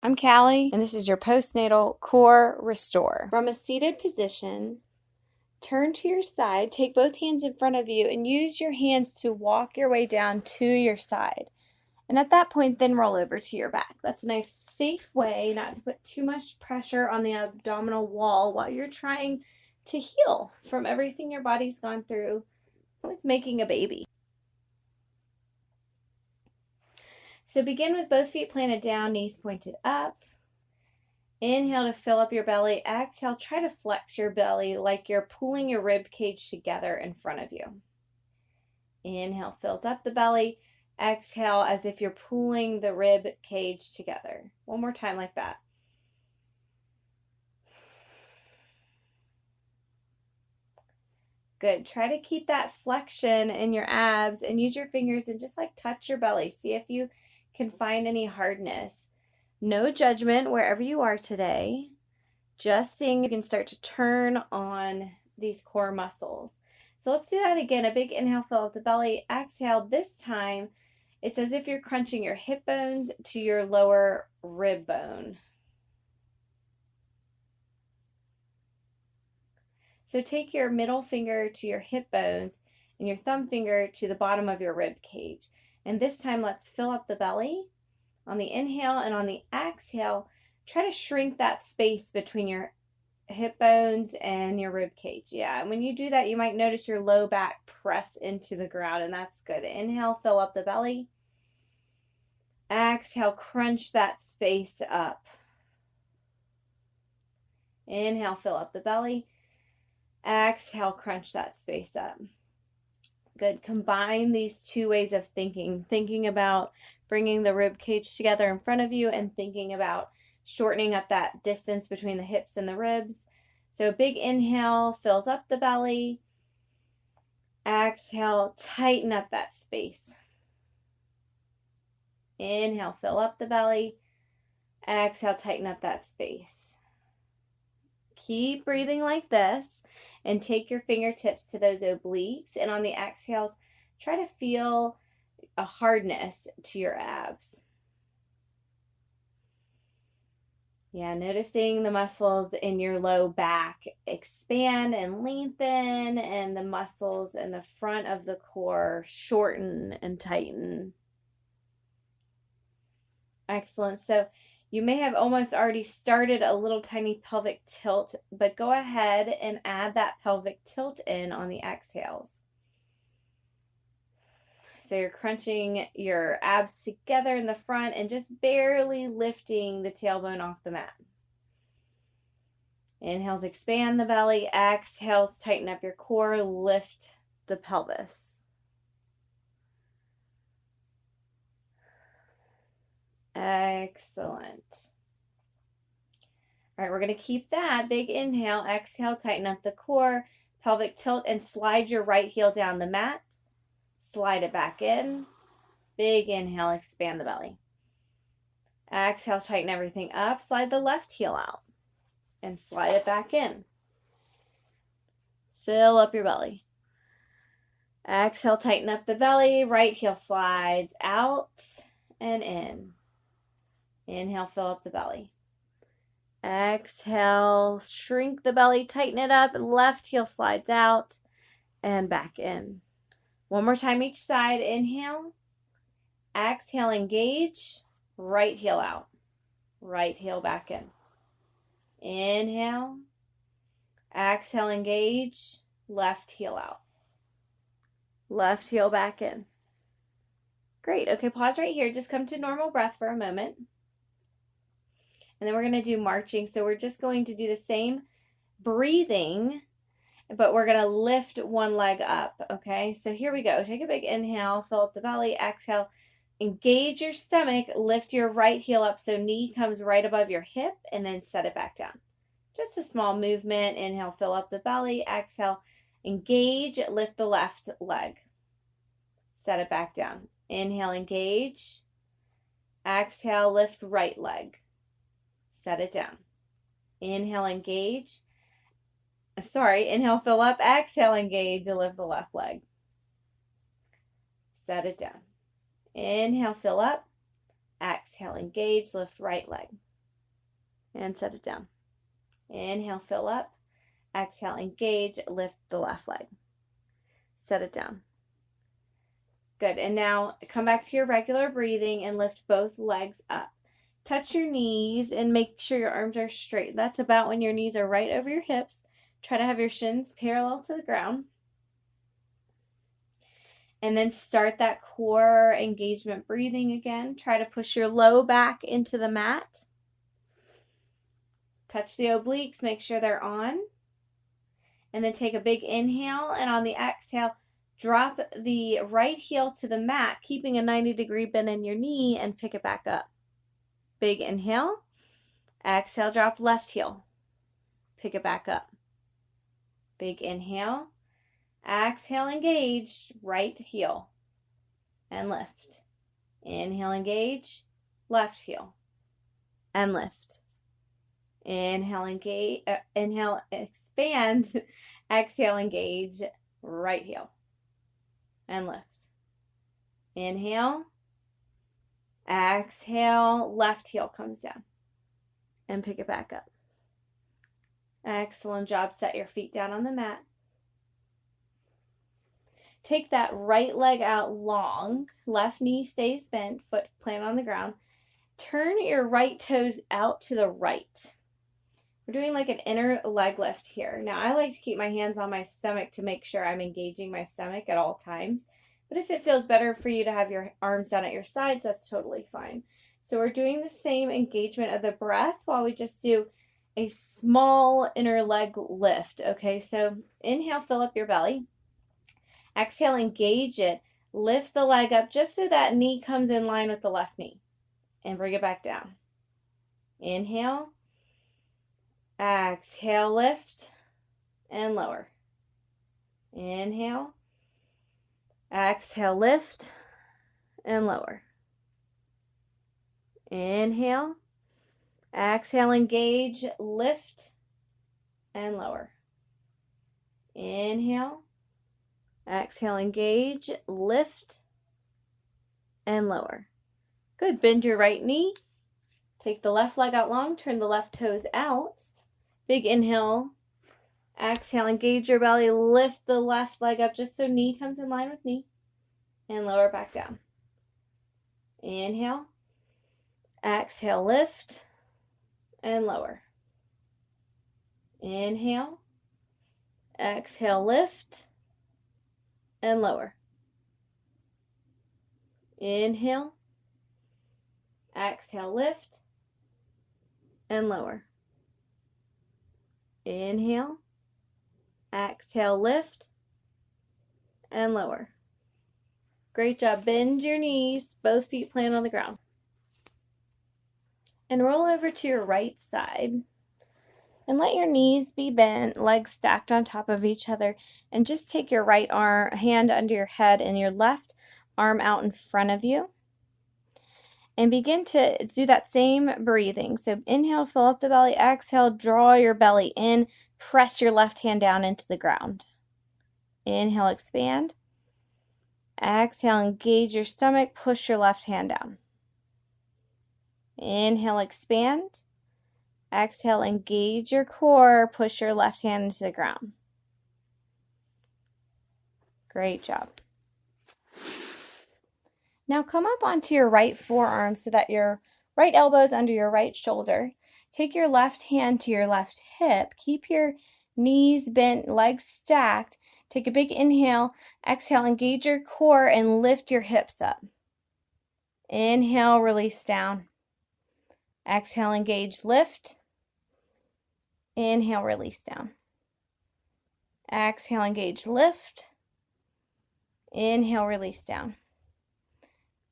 I'm Callie, and this is your postnatal core restore. From a seated position, turn to your side, take both hands in front of you, and use your hands to walk your way down to your side. And at that point, then roll over to your back. That's a nice, safe way not to put too much pressure on the abdominal wall while you're trying to heal from everything your body's gone through with making a baby. So begin with both feet planted down, knees pointed up. Inhale to fill up your belly. Exhale, try to flex your belly like you're pulling your rib cage together in front of you. Inhale fills up the belly. Exhale as if you're pulling the rib cage together. One more time like that. Good. Try to keep that flexion in your abs and use your fingers and just like touch your belly. See if you can find any hardness. No judgment wherever you are today. Just seeing you can start to turn on these core muscles. So let's do that again. A big inhale, fill up the belly. Exhale. This time, it's as if you're crunching your hip bones to your lower rib bone. So take your middle finger to your hip bones and your thumb finger to the bottom of your rib cage. And this time, let's fill up the belly. On the inhale and on the exhale, try to shrink that space between your hip bones and your rib cage. Yeah, and when you do that, you might notice your low back press into the ground, and that's good. Inhale, fill up the belly. Exhale, crunch that space up. Inhale, fill up the belly. Exhale, crunch that space up. Good. Combine these two ways of thinking about bringing the rib cage together in front of you and thinking about shortening up that distance between the hips and the ribs. So a big inhale fills up the belly. Exhale, tighten up that space. Inhale, fill up the belly. Exhale, tighten up that space. Keep breathing like this and take your fingertips to those obliques. And on the exhales, try to feel a hardness to your abs. Yeah, noticing the muscles in your low back expand and lengthen, and the muscles in the front of the core shorten and tighten. Excellent. So you may have almost already started a little tiny pelvic tilt, but go ahead and add that pelvic tilt in on the exhales. So you're crunching your abs together in the front and just barely lifting the tailbone off the mat. Inhales, expand the belly. Exhales, tighten up your core, lift the pelvis. Excellent. All right, we're going to keep that. Big inhale, exhale, tighten up the core, pelvic tilt, and slide your right heel down the mat. Slide it back in. Big inhale, expand the belly. Exhale, tighten everything up. Slide the left heel out and slide it back in. Fill up your belly. Exhale, tighten up the belly. Right heel slides out and in. Inhale, fill up the belly. Exhale, shrink the belly, tighten it up. Left heel slides out and back in. One more time each side. Inhale. Exhale, engage. Right heel out. Right heel back in. Inhale. Exhale, engage. Left heel out. Left heel back in. Great. Okay, pause right here. Just come to normal breath for a moment. And then we're going to do marching. So we're just going to do the same breathing, but we're going to lift one leg up. Okay, so here we go. Take a big inhale, fill up the belly, exhale, engage your stomach, lift your right heel up so knee comes right above your hip, and then set it back down. Just a small movement. Inhale, fill up the belly, exhale, engage, lift the left leg, set it back down. Inhale, engage, exhale, lift right leg. Set it down. Inhale, engage. Inhale, fill up. Exhale, engage and lift the left leg. Set it down. Inhale, fill up. Exhale, engage, lift right leg. and set it down. Inhale, fill up. Exhale, engage, lift the left leg. Set it down. Good, and now come back to your regular breathing and lift both legs up. Touch your knees and make sure your arms are straight. That's about when your knees are right over your hips. Try to have your shins parallel to the ground. And then start that core engagement breathing again. Try to push your low back into the mat. Touch the obliques, make sure they're on. And then take a big inhale, and on the exhale, drop the right heel to the mat, keeping a 90-degree bend in your knee, and pick it back up. Big inhale. Exhale, drop left heel. Pick it back up. Big inhale. Exhale, engage, right heel. And lift. Inhale, engage, left heel. And lift. Inhale, engage, inhale, expand. Exhale, engage, right heel. And lift. Inhale. Exhale, left heel comes down. And pick it back up. Excellent job. Set your feet down on the mat. Take that right leg out long. Left knee stays bent, foot plant on the ground. Turn your right toes out to the right. We're doing like an inner leg lift here. Now, I like to keep my hands on my stomach to make sure I'm engaging my stomach at all times. But if it feels better for you to have your arms down at your sides, that's totally fine. So we're doing the same engagement of the breath while we just do a small inner leg lift. Okay, so inhale, fill up your belly. Exhale, engage it. Lift the leg up just so that knee comes in line with the left knee. And bring it back down. Inhale. Exhale, lift and lower. Inhale. Exhale, lift and lower. Inhale. Exhale, engage, lift and lower. Inhale. Exhale, engage, lift and lower. Good. Bend your right knee. Take the left leg out long. Turn the left toes out. Big inhale. Exhale, engage your belly. Lift the left leg up just so knee comes in line with knee. And lower back down. Inhale. Exhale, lift and lower. Inhale. Exhale, lift and lower. Inhale. Exhale, lift and lower. Inhale. Exhale, lift and lower. Great job. Bend your knees, both feet plant on the ground. And roll over to your right side. And let your knees be bent, legs stacked on top of each other. And just take your right hand under your head and your left arm out in front of you. And begin to do that same breathing. So inhale, fill up the belly. Exhale, draw your belly in. Press your left hand down into the ground. Inhale, expand. Exhale, engage your stomach. Push your left hand down. Inhale, expand. Exhale, engage your core. Push your left hand into the ground. Great job. Now come up onto your right forearm so that your right elbow is under your right shoulder. Take your left hand to your left hip. Keep your knees bent, legs stacked. Take a big inhale. Exhale, engage your core and lift your hips up. Inhale, release down. Exhale, engage, lift. Inhale, release down. Exhale, engage, lift. Inhale, release down.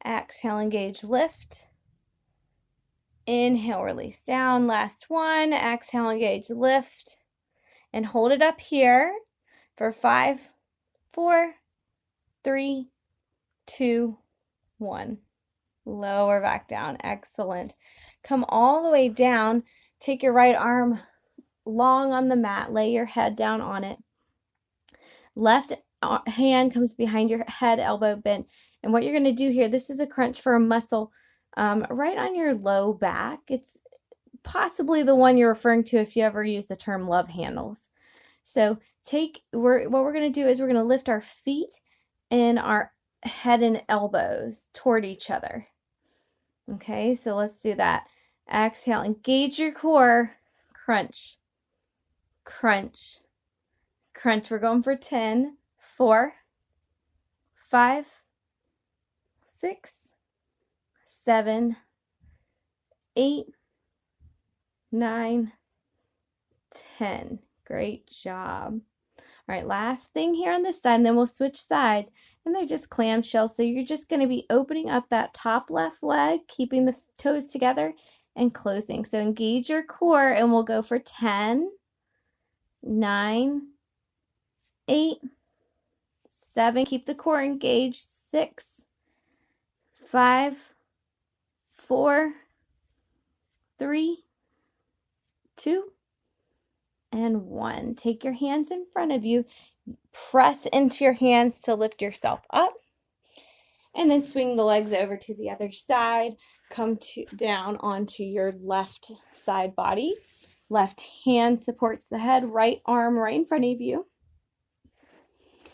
Exhale, engage, lift. Inhale, release down. Last one. Exhale, engage, lift. And hold it up here for 5, 4, 3, 2, 1. Lower back down. Excellent. Come all the way down. Take your right arm long on the mat. Lay your head down on it. Left hand comes behind your head, elbow bent. And what you're going to do here, this is a crunch for a muscle right on your low back. It's possibly the one you're referring to if you ever use the term love handles. So what we're going to do is we're going to lift our feet and our head and elbows toward each other. Okay, so let's do that. Exhale, engage your core, crunch, crunch, crunch. We're going for 10, 4, 5, 6, 7, 8, 9, 10. Great job. All right, last thing here on this side, and then we'll switch sides. And they're just clamshells, so you're just going to be opening up that top left leg, keeping the toes together, and closing. So engage your core, and we'll go for 10, 9, 8, 7. Keep the core engaged. 6, 5, 4, 3, 2, and 1. Take your hands in front of you. Press into your hands to lift yourself up. And then swing the legs over to the other side. Come down onto your left side body. Left hand supports the head. Right arm right in front of you.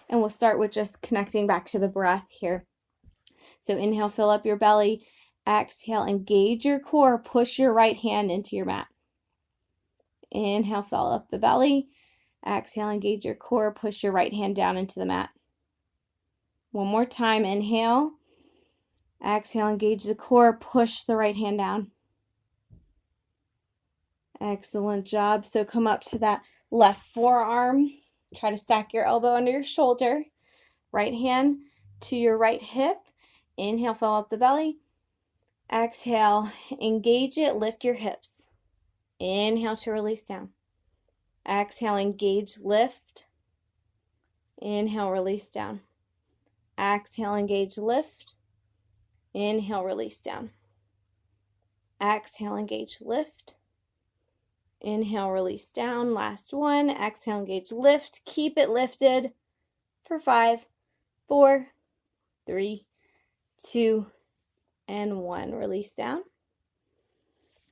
And we'll start with just connecting back to the breath here. So inhale, fill up your belly. Exhale, engage your core. Push your right hand into your mat. Inhale, fill up the belly. Exhale, engage your core. Push your right hand down into the mat. One more time. Inhale. Exhale, engage the core. Push the right hand down. Excellent job. So come up to that left forearm. Try to stack your elbow under your shoulder. Right hand to your right hip. Inhale, fill up the belly. Exhale, engage it. Lift your hips. Inhale to release down. Exhale, engage, lift. Inhale, release down. Exhale, engage, lift. Inhale, release down. Exhale, engage, lift. Inhale, release down. Last one. Exhale, engage, lift. Keep it lifted for 5, 4, 3, 2, and 1. Release down.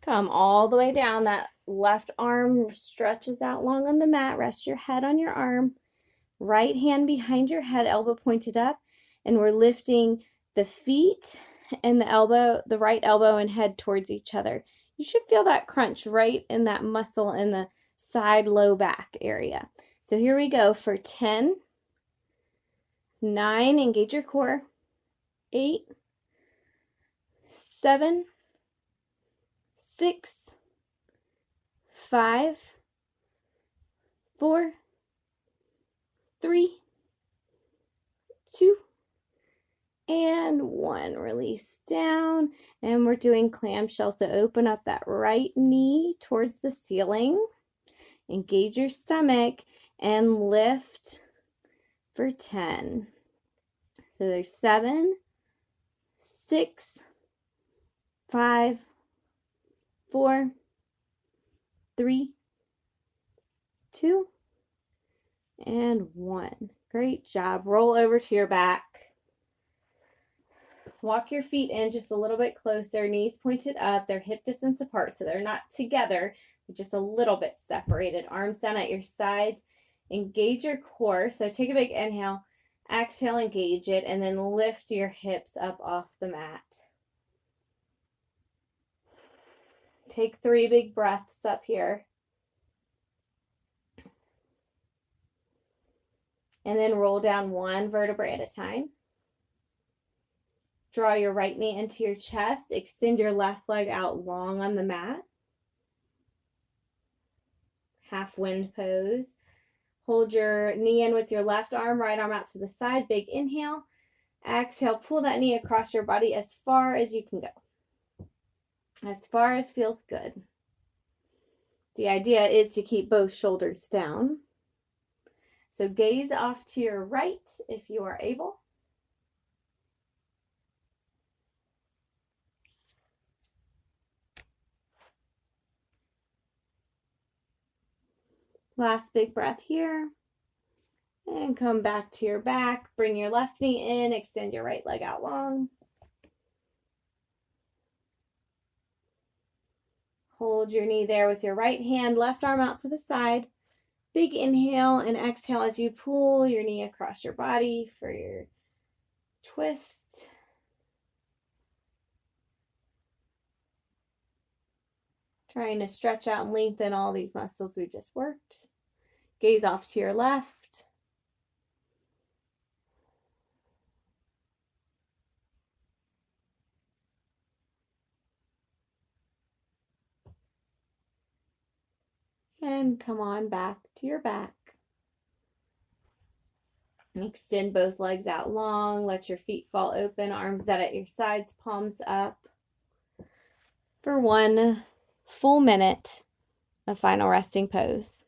Come all the way down. That left arm stretches out long on the mat. Rest your head on your arm. Right hand behind your head, elbow pointed up. And we're lifting the feet and the right elbow and head towards each other. You should feel that crunch right in that muscle in the side low back area. So here we go for 10, 9, engage your core, 8, 7, 6, 5, 4, 3, 2, and 1. Release down. And we're doing clamshell. So open up that right knee towards the ceiling. Engage your stomach and lift for 10. So there's 7, 6, 5, 4, 3, 2, and 1. Great job. Roll over to your back. Walk your feet in just a little bit closer, knees pointed up. They're hip distance apart, so they're not together, but just a little bit separated. Arms down at your sides. Engage your core. So take a big inhale. Exhale, engage it, and then lift your hips up off the mat. Take 3 big breaths up here. And then roll down 1 vertebrae at a time. Draw your right knee into your chest. Extend your left leg out long on the mat. Half wind pose. Hold your knee in with your left arm, right arm out to the side. Big inhale. Exhale, pull that knee across your body as far as you can go. As far as feels good. The idea is to keep both shoulders down. So gaze off to your right if you are able. Last big breath here. And come back to your back. Bring your left knee in. Extend your right leg out long. Hold your knee there with your right hand, left arm out to the side. Big inhale and exhale as you pull your knee across your body for your twist. Trying to stretch out and lengthen all these muscles we just worked. Gaze off to your left. And come on back to your back. Extend both legs out long. Let your feet fall open. Arms out at your sides, palms up. For 1 full minute of final resting pose.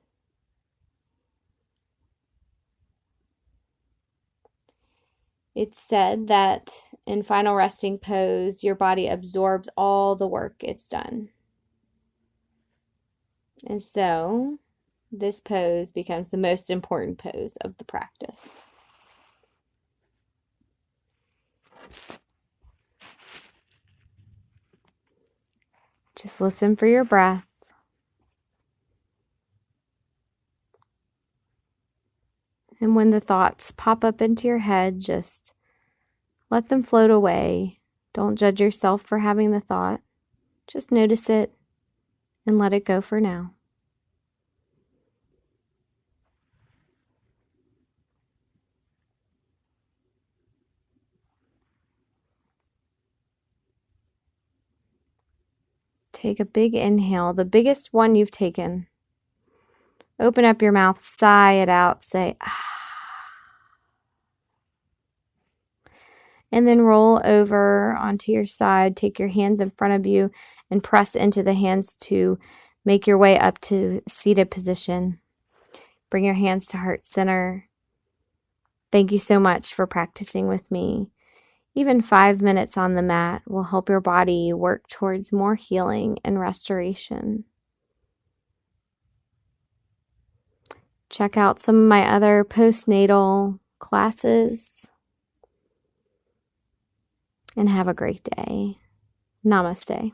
It's said that in final resting pose, your body absorbs all the work it's done. And so this pose becomes the most important pose of the practice. Just listen for your breath. And when the thoughts pop up into your head, just let them float away. Don't judge yourself for having the thought. Just notice it and let it go for now. Take a big inhale, the biggest one you've taken. Open up your mouth, sigh it out, say, ah. And then roll over onto your side. Take your hands in front of you and press into the hands to make your way up to seated position. Bring your hands to heart center. Thank you so much for practicing with me. Even 5 minutes on the mat will help your body work towards more healing and restoration. Check out some of my other postnatal classes. And have a great day. Namaste.